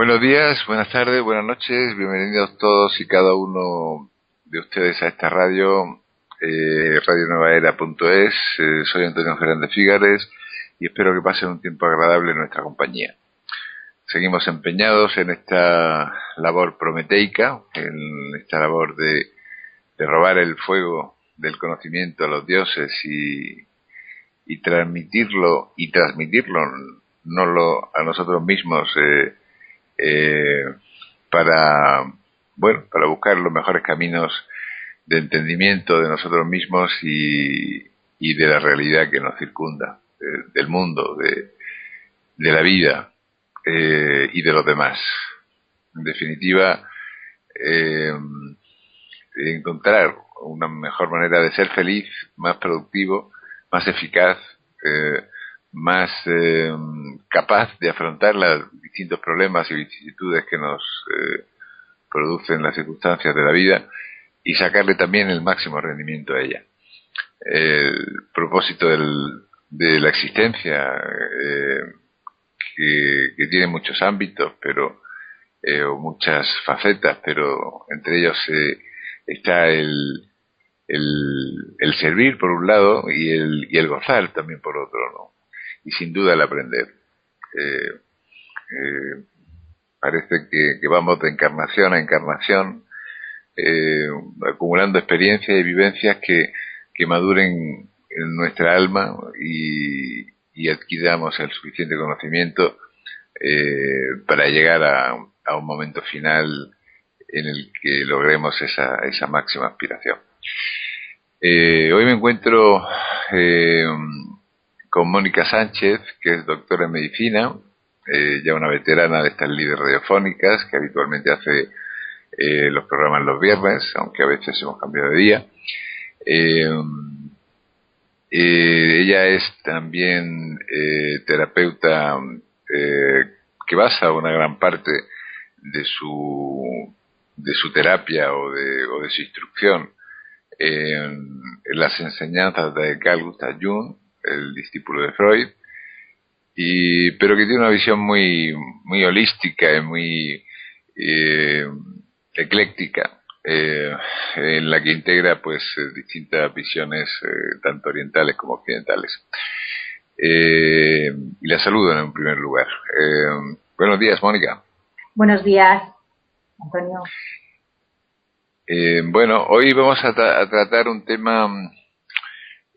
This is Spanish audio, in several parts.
Buenos días, buenas tardes, buenas noches, bienvenidos todos y cada uno de ustedes a esta radio, radionuevaera.es. Soy Antonio Fernández Fígares y espero que pasen un tiempo agradable en nuestra compañía. Seguimos empeñados en esta labor prometeica, en esta labor de robar el fuego del conocimiento a los dioses y transmitirlo a nosotros mismos, para buscar los mejores caminos de entendimiento de nosotros mismos y de la realidad que nos circunda, del mundo, de la vida, y de los demás. En definitiva, encontrar una mejor manera de ser feliz, más productivo, más eficaz, más capaz de afrontar los distintos problemas y vicisitudes que nos producen las circunstancias de la vida y sacarle también el máximo rendimiento a ella. El propósito de la existencia, que tiene muchos ámbitos, pero muchas facetas, pero entre ellos está el servir por un lado y el gozar también por otro, ¿no? Y sin duda el aprender. Parece que vamos de encarnación a encarnación, acumulando experiencias y vivencias que maduren en nuestra alma y adquiramos el suficiente conocimiento para llegar a un momento final en el que logremos esa máxima aspiración. Hoy me encuentro con Mónica Sánchez, que es doctora en medicina, ya una veterana de estas líderes radiofónicas, que habitualmente hace los programas los viernes, aunque a veces hemos cambiado de día. Ella es también terapeuta, que basa una gran parte de su terapia o de su instrucción en las enseñanzas de Carl Gustav Jung, el discípulo de Freud, pero que tiene una visión muy holística y muy ecléctica, en la que integra pues distintas visiones, tanto orientales como occidentales. Y la saludo en un primer lugar. Buenos días, Mónica. Buenos días, Antonio. Bueno, hoy vamos a tratar un tema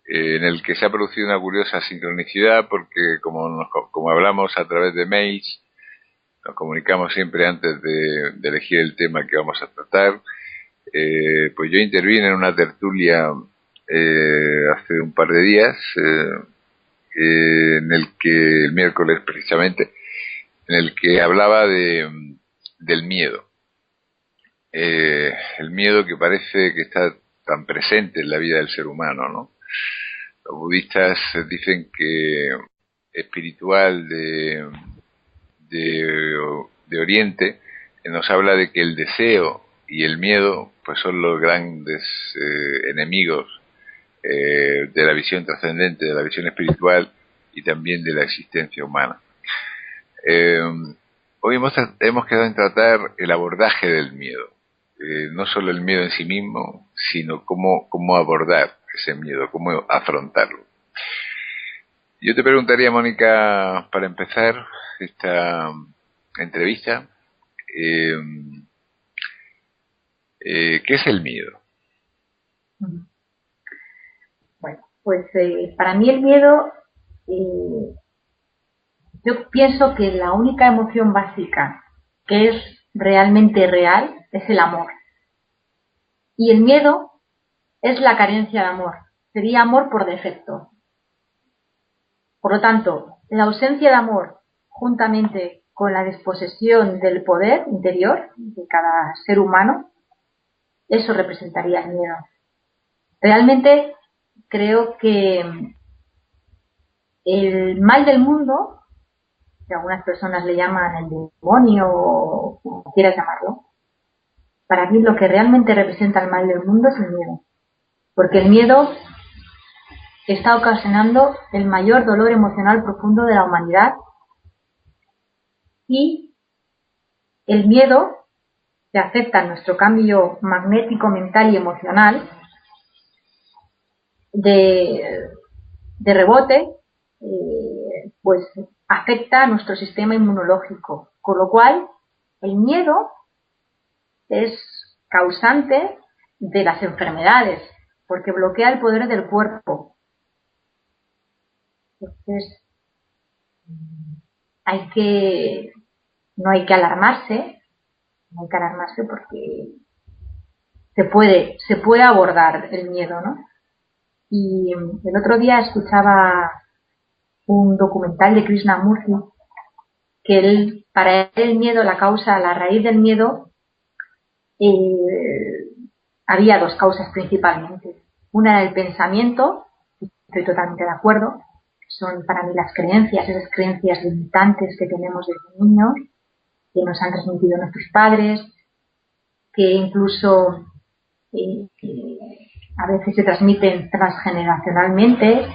en el que se ha producido una curiosa sincronicidad, porque como hablamos a través de mails, nos comunicamos siempre antes de elegir el tema que vamos a tratar. Pues yo intervine en una tertulia hace un par de días, en el que el miércoles precisamente, en el que hablaba del miedo. El miedo que parece que está tan presente en la vida del ser humano, ¿no? Los budistas dicen que espiritual de Oriente nos habla de que el deseo y el miedo pues son los grandes enemigos de la visión trascendente, de la visión espiritual y también de la existencia humana. Hoy hemos quedado en tratar el abordaje del miedo. No solo el miedo en sí mismo, sino cómo abordar ese miedo, cómo afrontarlo. Yo te preguntaría, Mónica, para empezar esta entrevista, ¿qué es el miedo? Bueno, pues para mí el miedo, yo pienso que la única emoción básica que es realmente real es el amor. Y el miedo es la carencia de amor, sería amor por defecto. Por lo tanto, la ausencia de amor, juntamente con la desposesión del poder interior de cada ser humano, eso representaría el miedo. Realmente creo que el mal del mundo, que algunas personas le llaman el demonio o como quieras llamarlo, para mí lo que realmente representa el mal del mundo es el miedo. Porque el miedo está ocasionando el mayor dolor emocional profundo de la humanidad y el miedo que afecta nuestro cambio magnético, mental y emocional, de rebote, pues afecta a nuestro sistema inmunológico, con lo cual el miedo es causante de las enfermedades, porque bloquea el poder del cuerpo. Entonces, no hay que alarmarse porque se puede abordar el miedo, ¿no? Y el otro día escuchaba un documental de Krishnamurti que para él el miedo, la raíz del miedo, había dos causas principalmente. Una era el pensamiento, estoy totalmente de acuerdo, son para mí las creencias, esas creencias limitantes que tenemos desde niños, que nos han transmitido nuestros padres, que incluso a veces se transmiten transgeneracionalmente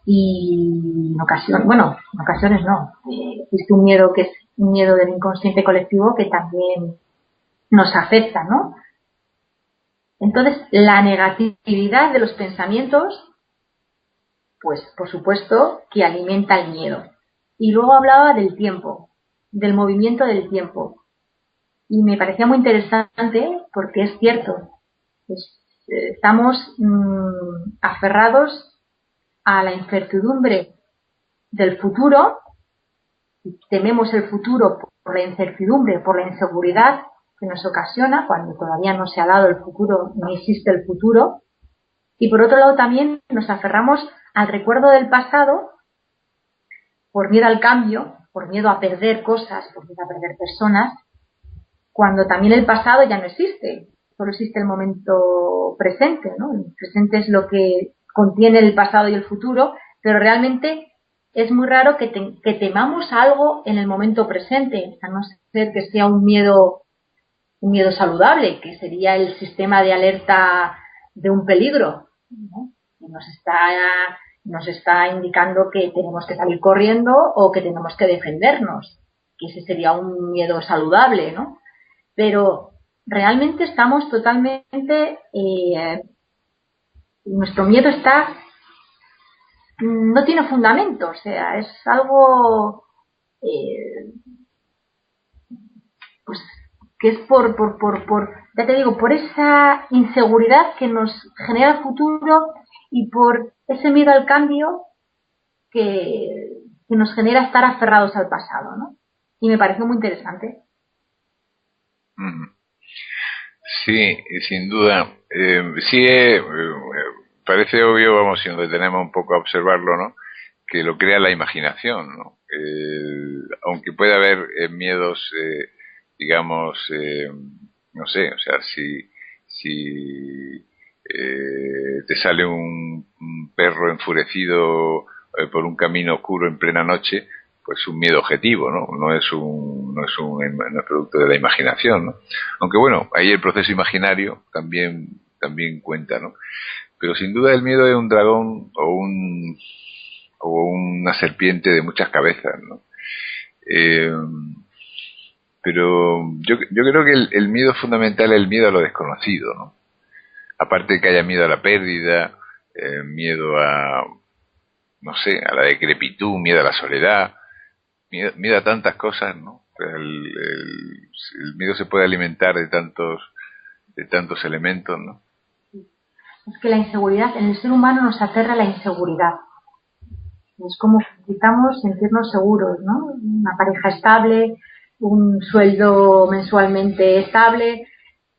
y en ocasiones no. Existe un miedo que es un miedo del inconsciente colectivo que también nos afecta, ¿no? Entonces, la negatividad de los pensamientos, pues por supuesto que alimenta el miedo. Y luego hablaba del tiempo, del movimiento del tiempo. Y me parecía muy interesante porque es cierto, estamos aferrados a la incertidumbre del futuro, tememos el futuro por la incertidumbre, por la inseguridad que nos ocasiona cuando todavía no se ha dado el futuro, no existe el futuro. Y por otro lado también nos aferramos al recuerdo del pasado por miedo al cambio, por miedo a perder cosas, por miedo a perder personas, cuando también el pasado ya no existe, solo existe el momento presente, ¿no? El presente es lo que contiene el pasado y el futuro, pero realmente es muy raro que temamos algo en el momento presente, a no ser que sea un miedo saludable, que sería el sistema de alerta de un peligro, ¿no? Que nos está indicando que tenemos que salir corriendo o que tenemos que defendernos, que ese sería un miedo saludable, ¿no? Pero realmente estamos totalmente, nuestro miedo no tiene fundamento, o sea, es algo pues que es ya te digo, por esa inseguridad que nos genera el futuro y por ese miedo al cambio que nos genera estar aferrados al pasado, ¿no? Y me pareció muy interesante. Sí, sin duda. Sí, parece obvio, vamos, si nos detenemos un poco a observarlo, ¿no? Que lo crea la imaginación, ¿no? Aunque puede haber miedos, digamos, no sé, o sea, si te sale un perro enfurecido por un camino oscuro en plena noche, pues un miedo objetivo, ¿no? No es producto de la imaginación, ¿no? Aunque bueno, ahí el proceso imaginario también cuenta, ¿no? Pero sin duda el miedo es un dragón o una serpiente de muchas cabezas, ¿no? Pero yo creo que el miedo fundamental es el miedo a lo desconocido, ¿no? Aparte de que haya miedo a la pérdida, miedo a, no sé, a la decrepitud, miedo a la soledad, miedo a tantas cosas, ¿no? El miedo se puede alimentar de tantos elementos, ¿no? Es que la inseguridad, en el ser humano nos aterra la inseguridad. Es como necesitamos sentirnos seguros, ¿no? Una pareja estable, un sueldo mensualmente estable,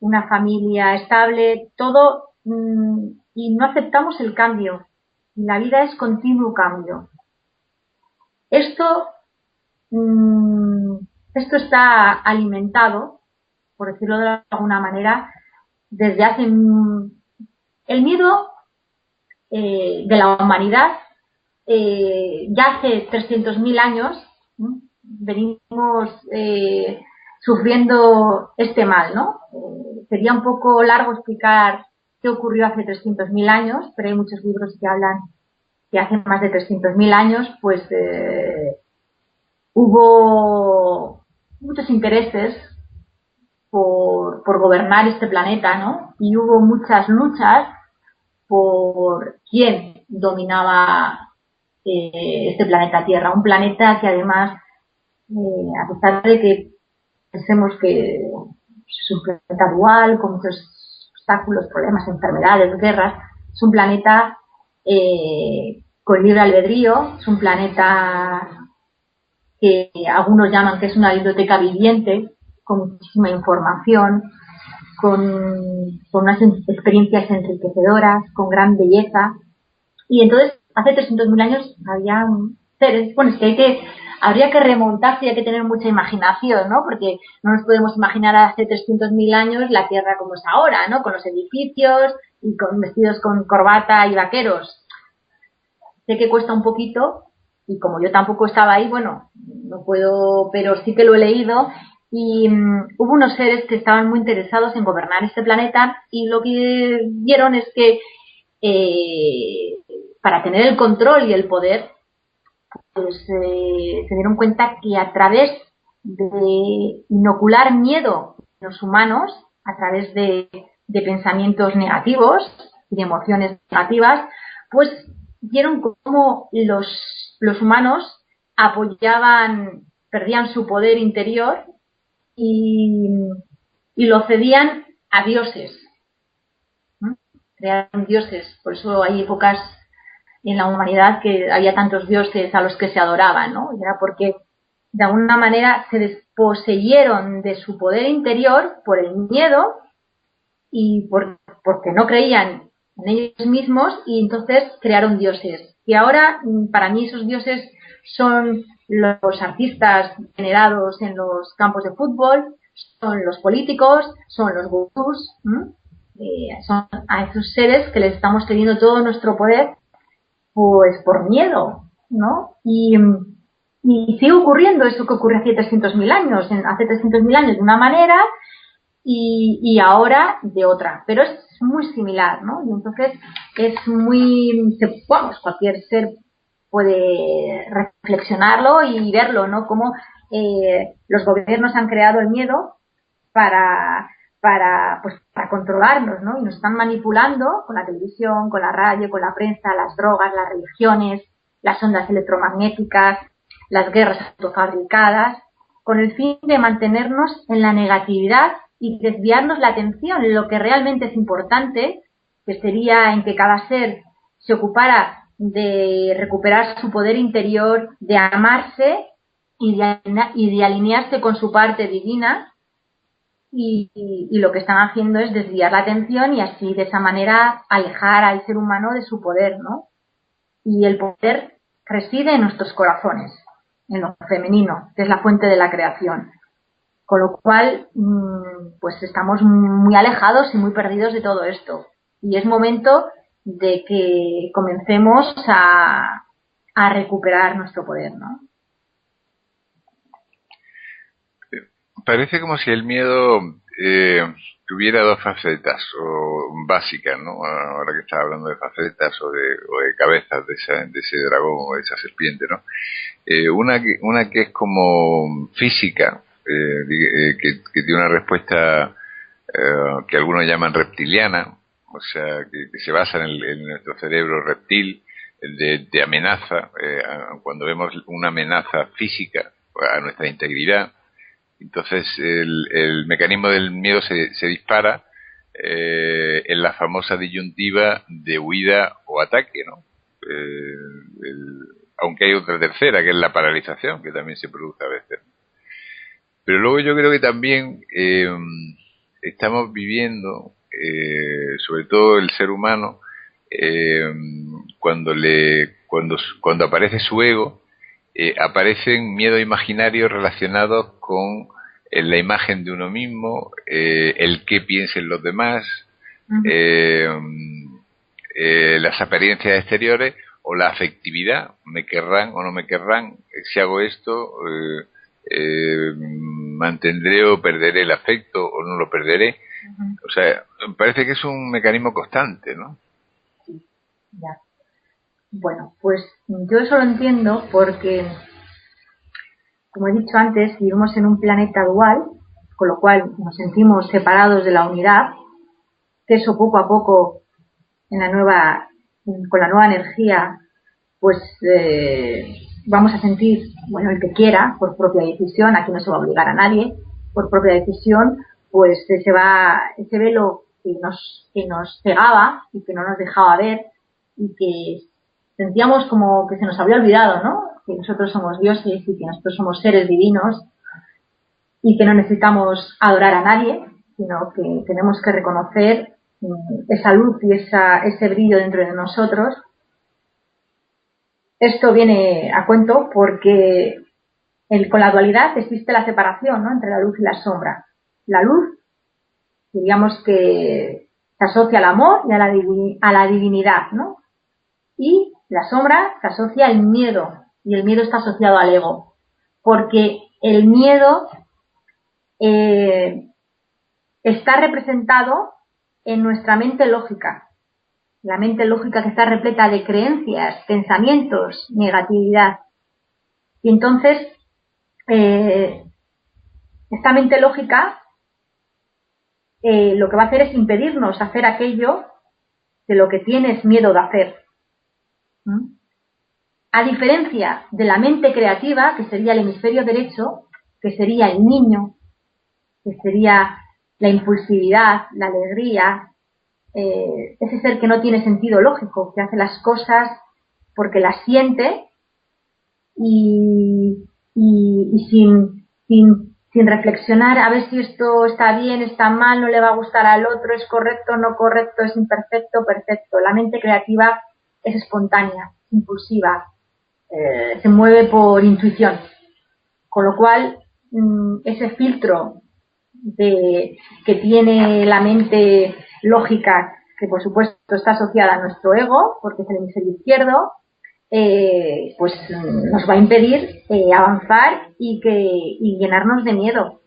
una familia estable, todo, y no aceptamos el cambio. La vida es continuo cambio. Esto está alimentado, por decirlo de alguna manera, desde hace... El miedo de la humanidad ya hace 300.000 años, ¿no? Venimos sufriendo este mal, ¿no? Sería un poco largo explicar qué ocurrió hace 300.000 años, pero hay muchos libros que hablan que hace más de 300.000 años, pues hubo muchos muchos intereses por gobernar este planeta, ¿no? Y hubo muchas luchas por quién dominaba este planeta Tierra, un planeta que además, a pesar de que pensemos que es un planeta dual, con muchos obstáculos, problemas, enfermedades, guerras, es un planeta con libre albedrío, es un planeta que algunos llaman que es una biblioteca viviente, con muchísima información, con unas experiencias enriquecedoras, con gran belleza. Y entonces, hace 300.000 años había seres, bueno, es que habría que remontarse y hay que tener mucha imaginación, ¿no? Porque no nos podemos imaginar hace 300.000 años la Tierra como es ahora, ¿no? Con los edificios y con vestidos con corbata y vaqueros. Sé que cuesta un poquito y como yo tampoco estaba ahí, bueno, no puedo, pero sí que lo he leído y hubo unos seres que estaban muy interesados en gobernar este planeta y lo que vieron es que para tener el control y el poder, pues se dieron cuenta que a través de inocular miedo en los humanos, a través de pensamientos negativos y de emociones negativas, pues vieron cómo los humanos perdían su poder interior y lo cedían a dioses. Crearon dioses, por eso hay épocas en la humanidad que había tantos dioses a los que se adoraban, ¿no? Y era porque de alguna manera se desposeyeron de su poder interior por el miedo y porque no creían en ellos mismos y entonces crearon dioses. Y ahora, para mí, esos dioses son los artistas venerados en los campos de fútbol, son los políticos, son los gurús, son a esos seres que les estamos cediendo todo nuestro poder, pues por miedo, ¿no? Y sigue ocurriendo eso que ocurrió hace 300.000 años, hace 300.000 años de una manera y ahora de otra, pero es muy similar, ¿no? Y entonces es muy, vamos, cualquier ser puede reflexionarlo y verlo, ¿no? Cómo los gobiernos han creado el miedo para controlarnos, ¿no? Y nos están manipulando con la televisión, con la radio, con la prensa, las drogas, las religiones, las ondas electromagnéticas, las guerras autofabricadas, con el fin de mantenernos en la negatividad y desviarnos la atención en lo que realmente es importante, que sería en que cada ser se ocupara de recuperar su poder interior, de amarse y de alinearse con su parte divina. Y lo que están haciendo es desviar la atención y así de esa manera alejar al ser humano de su poder, ¿no? Y el poder reside en nuestros corazones, en lo femenino, que es la fuente de la creación. Con lo cual, pues estamos muy alejados y muy perdidos de todo esto. Y es momento de que comencemos a recuperar nuestro poder, ¿no? Parece como si el miedo tuviera dos facetas o básicas, ¿no? Ahora que estás hablando de facetas o de cabezas de ese dragón o de esa serpiente, ¿no? Una que es como física, que tiene una respuesta que algunos llaman reptiliana, o sea, que se basa en nuestro cerebro reptil, de amenaza, cuando vemos una amenaza física a nuestra integridad. Entonces el mecanismo del miedo se dispara en la famosa disyuntiva de huida o ataque, ¿no? Aunque hay otra tercera, que es la paralización, que también se produce a veces. Pero luego yo creo que también estamos viviendo, sobre todo el ser humano, cuando aparece su ego, aparecen miedos imaginarios relacionados con la imagen de uno mismo, el qué piensen los demás, las apariencias exteriores o la afectividad, me querrán o no me querrán, si hago esto, mantendré o perderé el afecto o no lo perderé. O sea, me parece que es un mecanismo constante, ¿no? Sí, ya. Bueno, pues yo eso lo entiendo porque como he dicho antes, vivimos en un planeta dual, con lo cual nos sentimos separados de la unidad, que eso poco a poco, con la nueva energía, pues vamos a sentir, bueno, el que quiera, por propia decisión, aquí no se va a obligar a nadie, por propia decisión, pues ese velo que nos cegaba y que no nos dejaba ver y que sentíamos como que se nos había olvidado, ¿no? Que nosotros somos dioses y que nosotros somos seres divinos y que no necesitamos adorar a nadie, sino que tenemos que reconocer esa luz y ese brillo dentro de nosotros. Esto viene a cuento porque con la dualidad existe la separación, ¿no?, entre la luz y la sombra. La luz, diríamos que se asocia al amor y a la divinidad, ¿no? Y la sombra se asocia al miedo, y el miedo está asociado al ego, porque el miedo está representado en nuestra mente lógica. La mente lógica que está repleta de creencias, pensamientos, negatividad. Y entonces, esta mente lógica lo que va a hacer es impedirnos hacer aquello de lo que tienes miedo de hacer. A diferencia de la mente creativa, que sería el hemisferio derecho, que sería el niño, que sería la impulsividad, la alegría, ese ser que no tiene sentido lógico, que hace las cosas porque las siente y sin reflexionar a ver si esto está bien, está mal, no le va a gustar al otro, es correcto, no correcto, es imperfecto, perfecto. La mente creativa es espontánea, impulsiva, se mueve por intuición, con lo cual ese filtro que tiene la mente lógica, que por supuesto está asociada a nuestro ego, porque es el hemisferio izquierdo, pues nos va a impedir avanzar y llenarnos de miedo.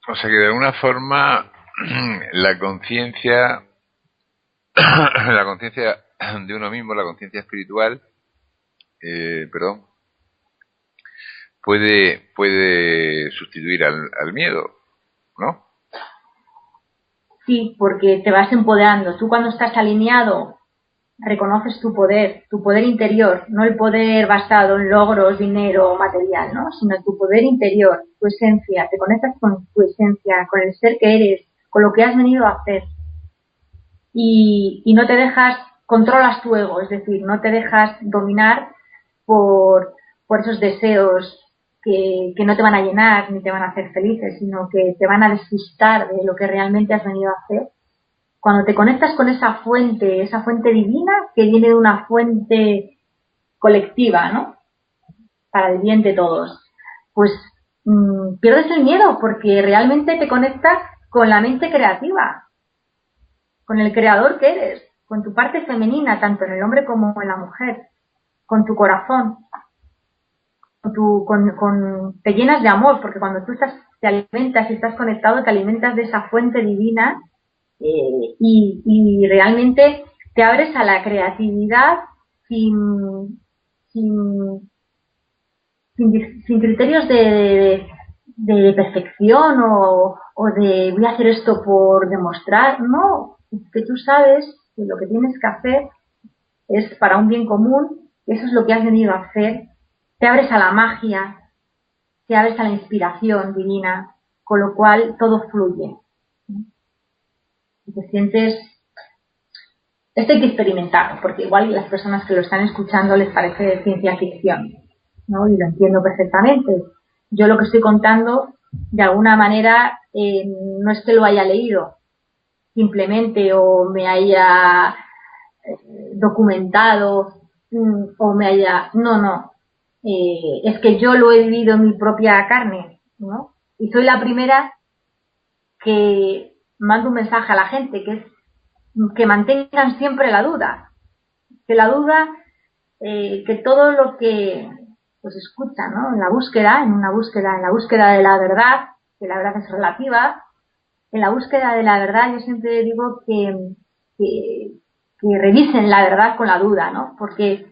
O sea que de alguna forma la conciencia de uno mismo, la conciencia espiritual, puede sustituir al miedo, ¿no? Sí, porque te vas empoderando. Tú cuando estás alineado reconoces tu poder interior, no el poder basado en logros, dinero, material, ¿no? Sino tu poder interior, tu esencia. Te conectas con tu esencia, con el ser que eres, con lo que has venido a hacer. Y no te dejas, controlas tu ego, es decir, no te dejas dominar por esos deseos que no te van a llenar ni te van a hacer felices, sino que te van a despistar de lo que realmente has venido a hacer. Cuando te conectas con esa fuente divina que viene de una fuente colectiva, ¿no?, para el bien de todos, pues pierdes el miedo porque realmente te conectas con la mente creativa, con el creador que eres, con tu parte femenina, tanto en el hombre como en la mujer, con tu corazón, te llenas de amor, porque cuando tú te alimentas y estás conectado, te alimentas de esa fuente divina y realmente te abres a la creatividad sin criterios de perfección o de voy a hacer esto por demostrar. No, es que tú sabes que lo que tienes que hacer es para un bien común, eso es lo que has venido a hacer. Te abres a la magia, te abres a la inspiración divina, con lo cual todo fluye. Y te sientes... Esto hay que experimentarlo, porque igual las personas que lo están escuchando les parece ciencia ficción, ¿no? Y lo entiendo perfectamente. Yo lo que estoy contando, de alguna manera, no es que lo haya leído simplemente o me haya documentado o me haya... No. Es que yo lo he vivido en mi propia carne, ¿no? Y soy la primera que mando un mensaje a la gente, que es que mantengan siempre la duda. Que la duda, que todo lo que pues escucha, ¿no?, en la búsqueda de la verdad, que la verdad es relativa, en la búsqueda de la verdad yo siempre digo que revisen la verdad con la duda, ¿no? Porque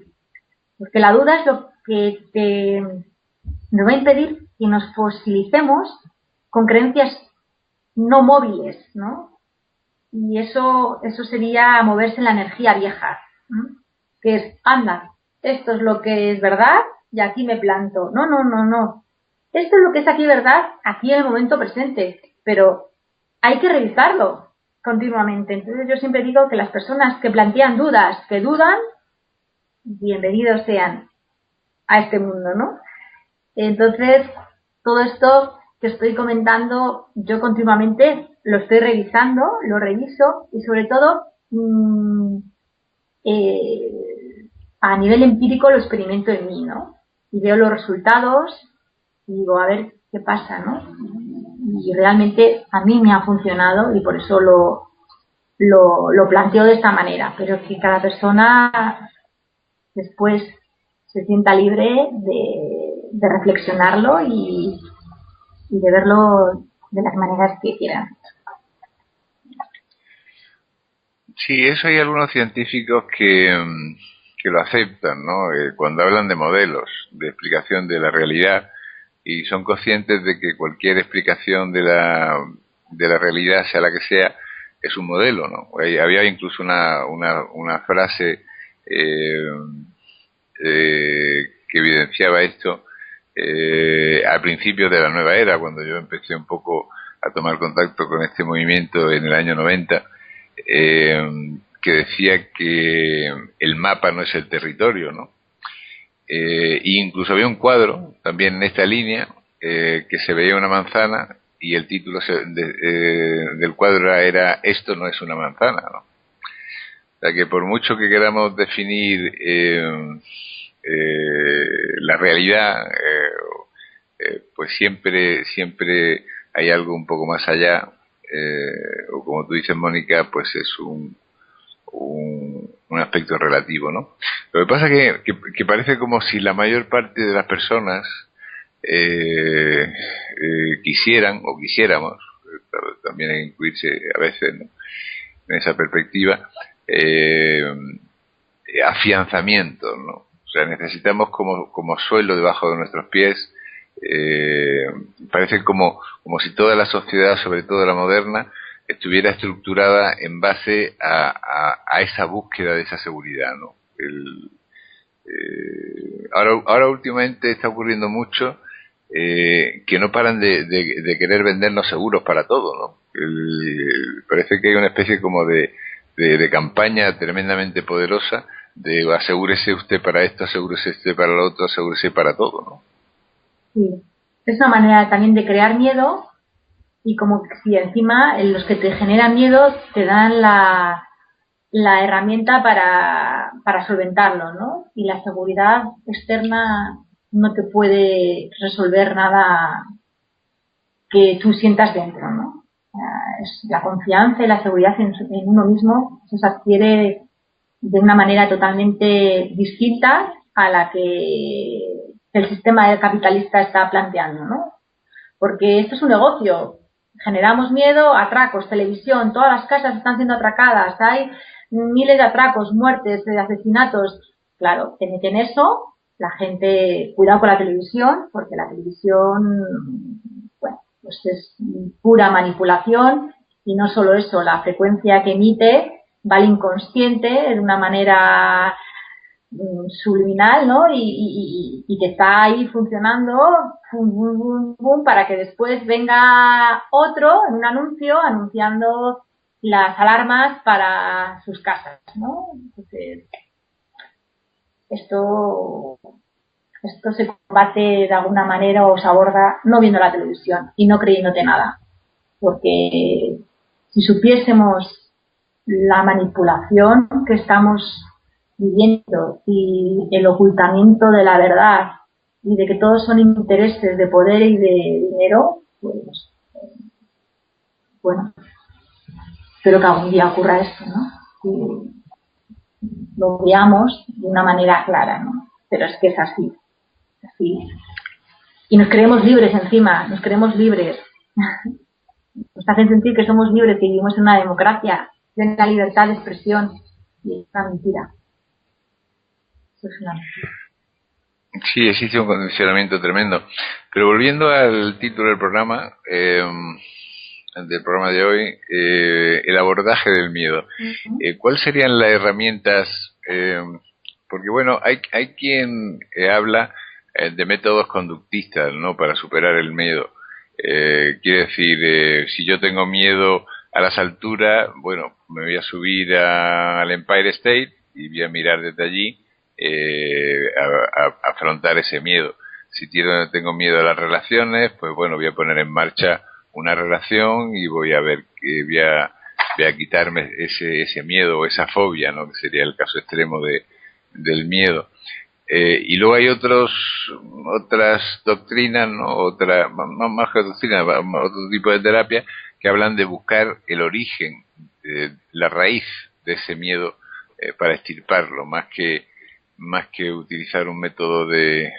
Porque la duda es lo que nos va a impedir que nos fosilicemos con creencias no móviles, ¿no? Y eso sería moverse en la energía vieja, ¿no? Que es, anda, esto es lo que es verdad y aquí me planto. No, no, no, no. Esto es lo que es aquí verdad, aquí en el momento presente, pero hay que revisarlo continuamente. Entonces yo siempre digo que las personas que plantean dudas, que dudan, bienvenidos sean a este mundo, ¿no? Entonces, todo esto que estoy comentando, yo continuamente lo estoy revisando, lo reviso y sobre todo a nivel empírico lo experimento en mí, ¿no? Y veo los resultados y digo, a ver qué pasa, ¿no? Y realmente a mí me ha funcionado y por eso lo planteo de esta manera, pero que cada persona después se sienta libre de reflexionarlo y de verlo de las maneras que quieran. Sí, eso hay algunos científicos que lo aceptan, ¿no? Cuando hablan de modelos, de explicación de la realidad, y son conscientes de que cualquier explicación de la realidad, sea la que sea, es un modelo, ¿no? Había incluso una frase que evidenciaba esto al principio de la nueva era, cuando yo empecé un poco a tomar contacto con este movimiento en el año 90, que decía que el mapa no es el territorio, ¿no? Y incluso había un cuadro también en esta línea que se veía una manzana y el título del cuadro era "Esto no es una manzana", ¿no? O sea que por mucho que queramos definir la realidad, pues siempre hay algo un poco más allá, o como tú dices, Mónica, pues es un aspecto relativo, ¿no? Lo que pasa es que parece como si la mayor parte de las personas quisieran o quisiéramos, también hay que incluirse a veces, ¿no?, en esa perspectiva, afianzamiento, ¿no? O sea, necesitamos como suelo debajo de nuestros pies. Parece como si toda la sociedad, sobre todo la moderna, estuviera estructurada en base a esa búsqueda de esa seguridad, ¿no? Ahora últimamente está ocurriendo mucho que no paran de querer vendernos seguros para todo, ¿no? Parece que hay una especie como de campaña tremendamente poderosa de asegúrese usted para esto, asegúrese usted para lo otro, asegúrese para todo, ¿no? Sí, es una manera también de crear miedo y como si encima los que te generan miedo te dan la herramienta para solventarlo, ¿no? Y la seguridad externa no te puede resolver nada que tú sientas dentro, ¿no? Es la confianza y la seguridad en uno mismo se adquiere de una manera totalmente distinta a la que el sistema capitalista está planteando, ¿no? Porque esto es un negocio. Generamos miedo, atracos, televisión, todas las casas están siendo atracadas, hay miles de atracos, muertes, asesinatos. Claro, te meten eso, la gente, cuidado con la televisión, porque la televisión, bueno, pues es pura manipulación y no solo eso, la frecuencia que emite va al inconsciente de una manera subliminal, ¿no? Y que está ahí funcionando bum, bum, bum, bum, para que después venga otro en un anuncio anunciando las alarmas para sus casas, ¿no? Entonces, esto se combate de alguna manera o se aborda no viendo la televisión y no creyéndote nada, porque si supiésemos la manipulación que estamos viviendo y el ocultamiento de la verdad y de que todos son intereses de poder y de dinero, pues bueno, espero que algún día ocurra esto, ¿no? Y lo veamos de una manera clara, ¿no? Pero es que es así. Y nos creemos libres encima, nos creemos libres. Nos hacen sentir que somos libres, que vivimos en una democracia, en una libertad de expresión. Y es una mentira. Eso es una mentira. Sí, existe un condicionamiento tremendo. Pero volviendo al título del programa de hoy, el abordaje del miedo. Ujú. ¿Cuáles serían las herramientas? Porque bueno, hay quien habla de métodos conductistas, ¿no? Para superar el miedo. Quiere decir, si yo tengo miedo a las alturas, bueno, me voy a subir al Empire State y voy a mirar desde allí a afrontar ese miedo. Si tengo miedo a las relaciones, pues bueno, voy a poner en marcha una relación y voy a ver que voy a quitarme ese miedo o esa fobia, ¿no? Que sería el caso extremo del miedo. Y luego hay otras doctrinas, ¿no? Más que doctrinas, otro tipo de terapia que hablan de buscar el origen, la raíz de ese miedo para extirparlo, más que utilizar un método de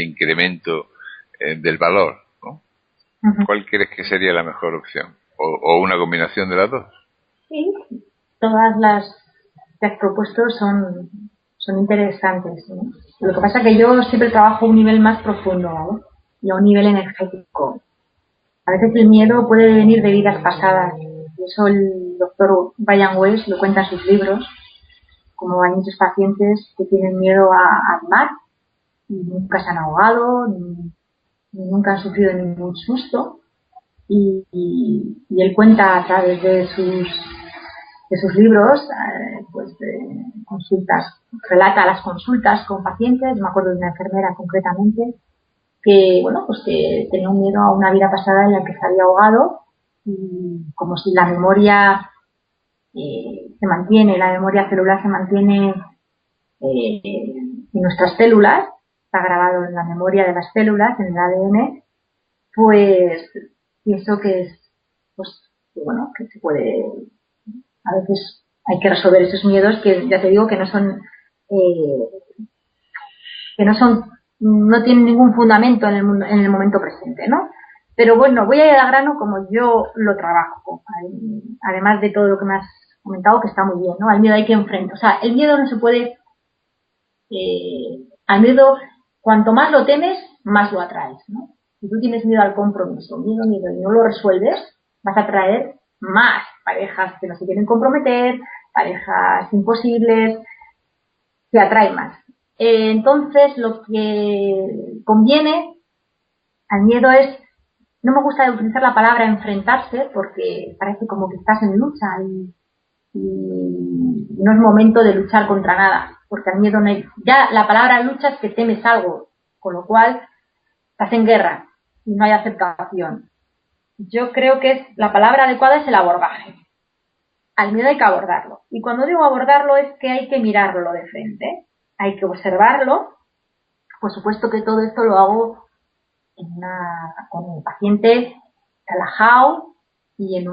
incremento del valor, ¿no? Ujú. ¿Cuál crees que sería la mejor opción? O una combinación de las dos? Sí, todas las que has propuesto son interesantes, ¿no? Lo que pasa es que yo siempre trabajo a un nivel más profundo, ¿vale? Y a un nivel energético. A veces el miedo puede venir de vidas pasadas. Y eso el doctor Brian Weiss lo cuenta en sus libros, como hay muchos pacientes que tienen miedo al mar y nunca se han ahogado, ni nunca han sufrido ningún susto. Y él cuenta a través de sus libros, pues de consultas, relata las consultas con pacientes. Me acuerdo de una enfermera concretamente que, bueno, pues que tenía un miedo a una vida pasada en la que se había ahogado, y como si la memoria se mantiene, la memoria celular se mantiene en nuestras células, está grabado en la memoria de las células, en el ADN, pues pienso que es, pues, que bueno, que se puede, a veces hay que resolver esos miedos que ya te digo que no son, no tienen ningún fundamento en en el momento presente, ¿no? Pero bueno, voy a ir al grano como yo lo trabajo, además de todo lo que me has comentado, que está muy bien, ¿no? Al miedo hay que enfrentar, o sea, el miedo no se puede, al miedo, cuanto más lo temes, más lo atraes, ¿no? Si tú tienes miedo al compromiso, miedo, y no lo resuelves, vas a atraer más parejas que no se quieren comprometer, parejas imposibles, te atrae más. Entonces, lo que conviene al miedo es, no me gusta utilizar la palabra enfrentarse porque parece como que estás en lucha y no es momento de luchar contra nada, porque al miedo no hay, ya la palabra lucha es que temes algo, con lo cual estás en guerra y no hay aceptación. Yo creo que la palabra adecuada es el abordaje. Al miedo hay que abordarlo. Y cuando digo abordarlo es que hay que mirarlo de frente, hay que observarlo. Por supuesto que todo esto lo hago con un paciente relajado y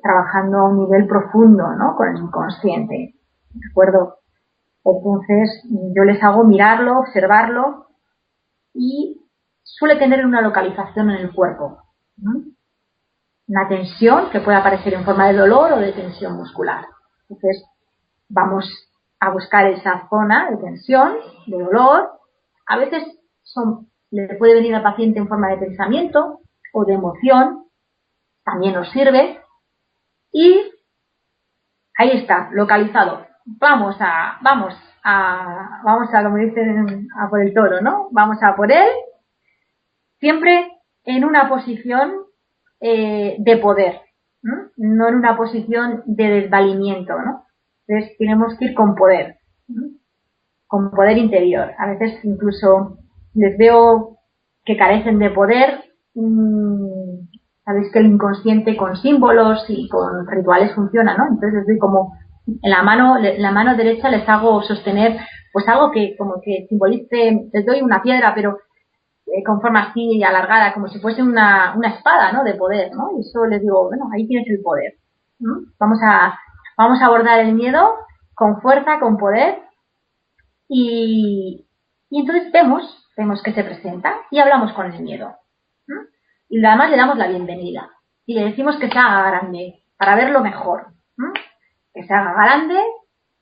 trabajando a un nivel profundo, ¿no? Con el inconsciente, ¿de acuerdo? Entonces yo les hago mirarlo, observarlo, y suele tener una localización en el cuerpo, ¿no? Una tensión que puede aparecer en forma de dolor o de tensión muscular. Entonces vamos a buscar esa zona de tensión, de dolor. A veces le puede venir al paciente en forma de pensamiento o de emoción, también nos sirve. Y ahí está, localizado. Vamos a, como dicen, a por el toro, ¿no? Vamos a por él, siempre en una posición de poder, ¿no? No en una posición de desvalimiento, ¿no? Entonces tenemos que ir con poder, ¿no? Con poder interior. A veces incluso les veo que carecen de poder. Sabéis que el inconsciente con símbolos y con rituales funciona, ¿no? Entonces les doy como en la mano derecha les hago sostener pues algo que como que simbolice, les doy una piedra, pero con forma así alargada, como si fuese una espada, ¿no? De poder, ¿no? Y eso les digo, bueno, ahí tienes el poder, ¿no? Vamos a abordar el miedo con fuerza, con poder, y, y entonces vemos que se presenta y hablamos con el miedo, ¿no? Y además le damos la bienvenida y le decimos que se haga grande para verlo mejor, ¿no? Que se haga grande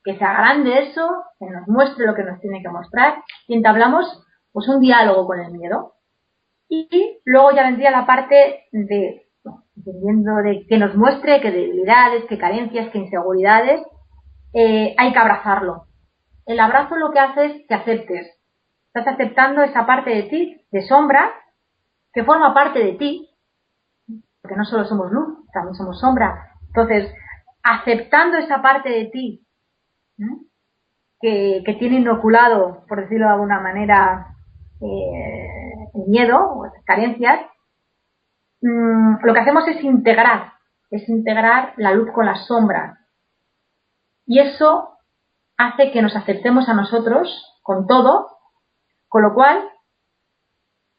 que se agrande eso, que nos muestre lo que nos tiene que mostrar y entablamos pues un diálogo con el miedo. Y luego ya vendría la parte de, dependiendo de que nos muestre qué debilidades, qué carencias, qué inseguridades, hay que abrazarlo. El abrazo lo que hace es que aceptes. Estás aceptando esa parte de ti, de sombra, que forma parte de ti, porque no solo somos luz, también somos sombra. Entonces, aceptando esa parte de ti, que tiene inoculado, por decirlo de alguna manera, el miedo o las carencias, lo que hacemos es integrar la luz con las sombras. Y eso hace que nos aceptemos a nosotros con todo, con lo cual,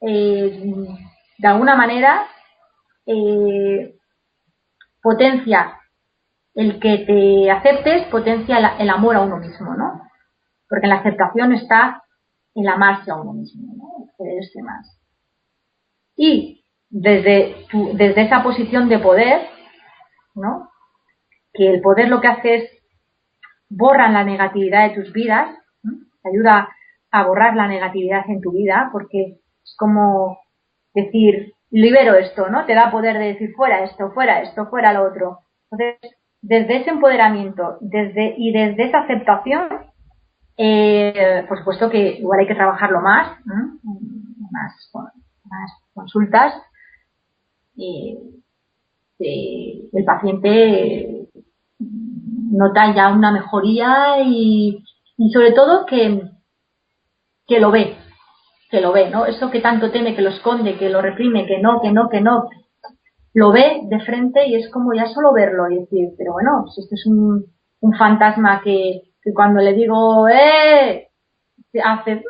de alguna manera, potencia el que te aceptes, potencia el amor a uno mismo, ¿no? Porque en la aceptación está el amarse a uno mismo, ¿no? El quererse más. Y desde esa posición de poder, ¿no? Que el poder lo que hace es borrar la negatividad de tus vidas, ¿no? Te ayuda a borrar la negatividad en tu vida, porque es como decir, libero esto, ¿no? Te da poder de decir fuera esto, fuera lo otro. Entonces, desde ese empoderamiento y desde esa aceptación, por supuesto que igual hay que trabajarlo más, ¿no? más consultas, el paciente nota ya una mejoría y sobre todo que lo ve, ¿no? Eso que tanto teme, que lo esconde, que lo reprime, que no, lo ve de frente y es como ya solo verlo y decir, pero bueno, si esto es un fantasma que cuando le digo, se hace,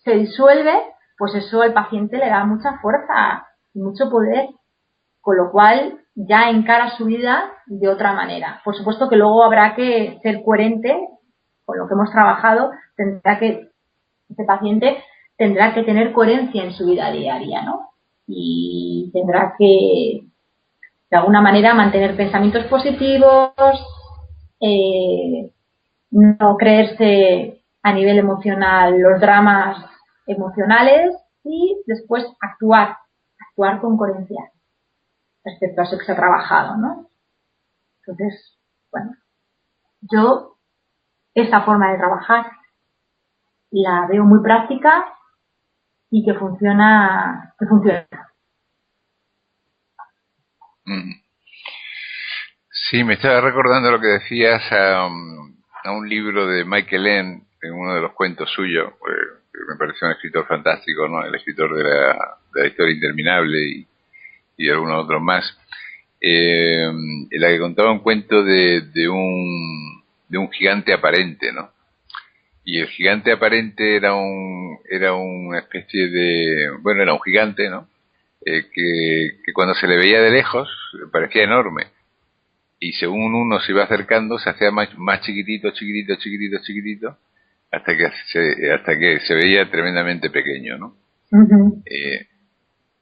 se disuelve, pues eso al paciente le da mucha fuerza y mucho poder, con lo cual ya encara su vida de otra manera. Por supuesto que luego habrá que ser coherente con lo que hemos trabajado, este paciente tendrá que tener coherencia en su vida diaria, ¿no? Y tendrá que, de alguna manera, mantener pensamientos positivos, no creerse a nivel emocional los dramas emocionales y después actuar con coherencia respecto a eso que se ha trabajado, ¿no? Entonces, bueno, yo esa forma de trabajar la veo muy práctica y que funciona. Sí, me estaba recordando lo que decías a un libro de Michael Ende, en uno de los cuentos suyos, que me pareció un escritor fantástico, ¿no? El escritor de la historia interminable y algunos otros más, en la que contaba un cuento de un gigante aparente, ¿no? Y el gigante aparente era una especie era un gigante, ¿no? Que cuando se le veía de lejos parecía enorme. Y según uno se iba acercando, se hacía más chiquitito, hasta que se veía tremendamente pequeño, ¿no? Uh-huh.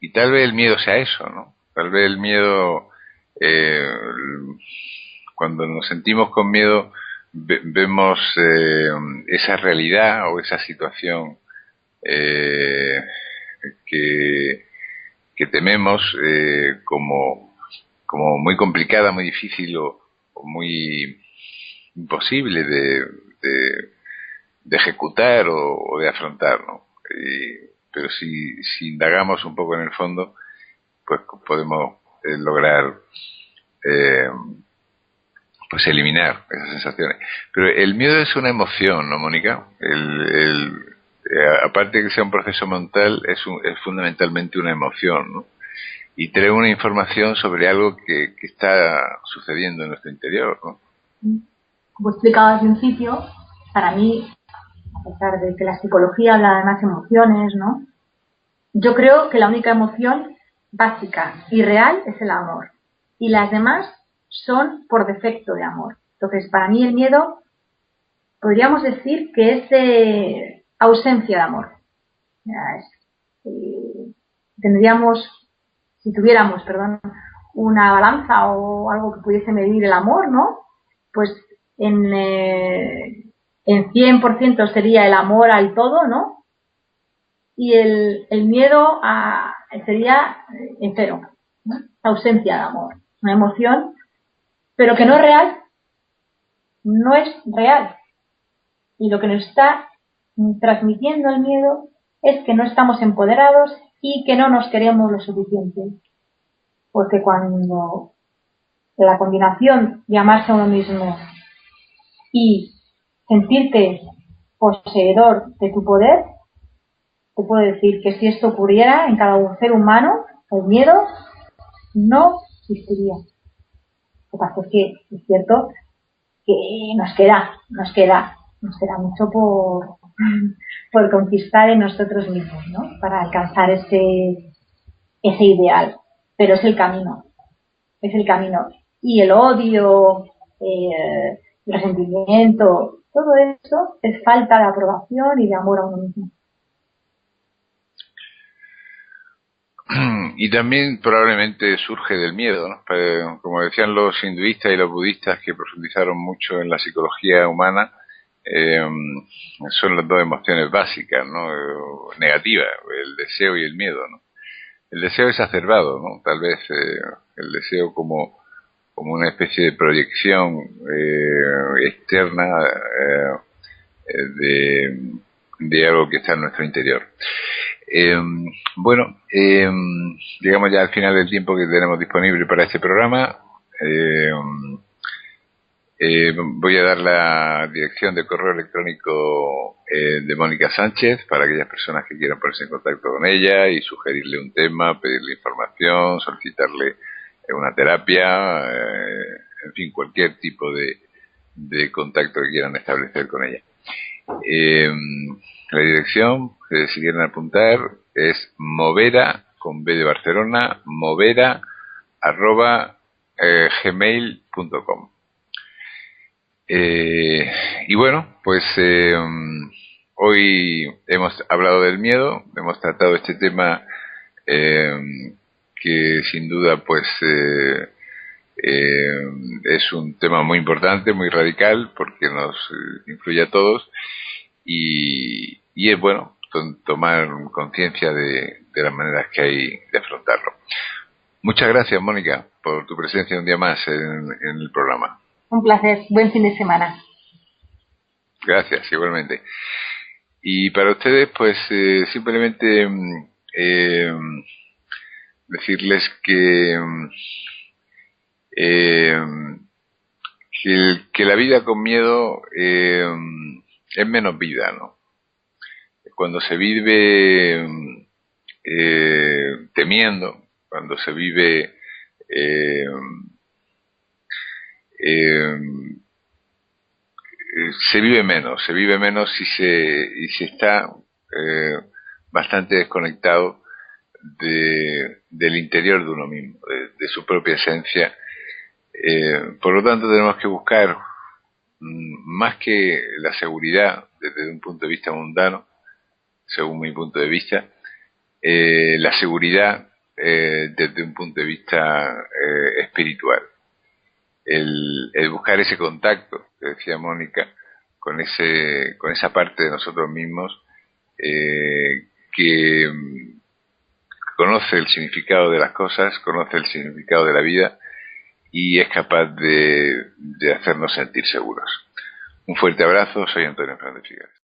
Y tal vez el miedo sea eso, ¿no? Tal vez el miedo, cuando nos sentimos con miedo, vemos esa realidad o esa situación que tememos como muy complicada, muy difícil o muy imposible de ejecutar o de afrontar, ¿no? Pero si indagamos un poco en el fondo, pues podemos lograr pues eliminar esas sensaciones. Pero el miedo es una emoción, ¿no, Mónica? Aparte de que sea un proceso mental, es fundamentalmente una emoción, ¿no? Y trae una información sobre algo que está sucediendo en nuestro interior, ¿no? Como he explicado al principio, para mí, a pesar de que la psicología habla de más emociones, ¿no? Yo creo que la única emoción básica y real es el amor. Y las demás son por defecto de amor. Entonces, para mí el miedo, podríamos decir que es ausencia de amor. Si tuviéramos, una balanza o algo que pudiese medir el amor, ¿no? Pues en 100% sería el amor al todo, ¿no? Y el miedo sería en cero, ¿no? La ausencia de amor, una emoción, pero que no es real, no es real. Y lo que nos está transmitiendo el miedo es que no estamos empoderados y que no nos queremos lo suficiente. Porque cuando la combinación de amarse a uno mismo y sentirte poseedor de tu poder, te puedo decir que si esto ocurriera en cada ser humano, el miedo no existiría. Lo que pasa es que es cierto que nos queda mucho por conquistar en nosotros mismos, ¿no? Para alcanzar ese ideal. Pero es el camino. Y el odio, el resentimiento, todo eso es falta de aprobación y de amor a uno mismo. Y también probablemente surge del miedo, ¿no? Como decían los hinduistas y los budistas, que profundizaron mucho en la psicología humana, son las dos emociones básicas, ¿no? Negativas, el deseo y el miedo, ¿no? El deseo exacerbado, ¿no? Tal vez el deseo como una especie de proyección externa de algo que está en nuestro interior. Bueno, llegamos ya al final del tiempo que tenemos disponible para este programa. Voy a dar la dirección de correo electrónico de Mónica Sánchez para aquellas personas que quieran ponerse en contacto con ella y sugerirle un tema, pedirle información, solicitarle una terapia, en fin, cualquier tipo de contacto que quieran establecer con ella. La dirección, si quieren apuntar, es movera, con B de Barcelona, movera @gmail.com. Y bueno, pues hoy hemos hablado del miedo, hemos tratado este tema que sin duda pues es un tema muy importante, muy radical, porque nos influye a todos y es bueno tomar conciencia de las maneras que hay de afrontarlo. Muchas gracias, Mónica, por tu presencia un día más en el programa. Un placer, buen fin de semana. Gracias, igualmente. Y para ustedes, pues simplemente decirles que la vida con miedo es menos vida, ¿no? Cuando se vive temiendo, cuando se vive se vive menos y se está bastante desconectado del interior de uno mismo, de su propia esencia. Por lo tanto tenemos que buscar más que la seguridad desde un punto de vista mundano, según mi punto de vista, la seguridad desde un punto de vista espiritual. El buscar ese contacto, que decía Mónica, con esa parte de nosotros mismos que conoce el significado de las cosas, conoce el significado de la vida y es capaz de hacernos sentir seguros. Un fuerte abrazo, soy Antonio Fernández Figueres.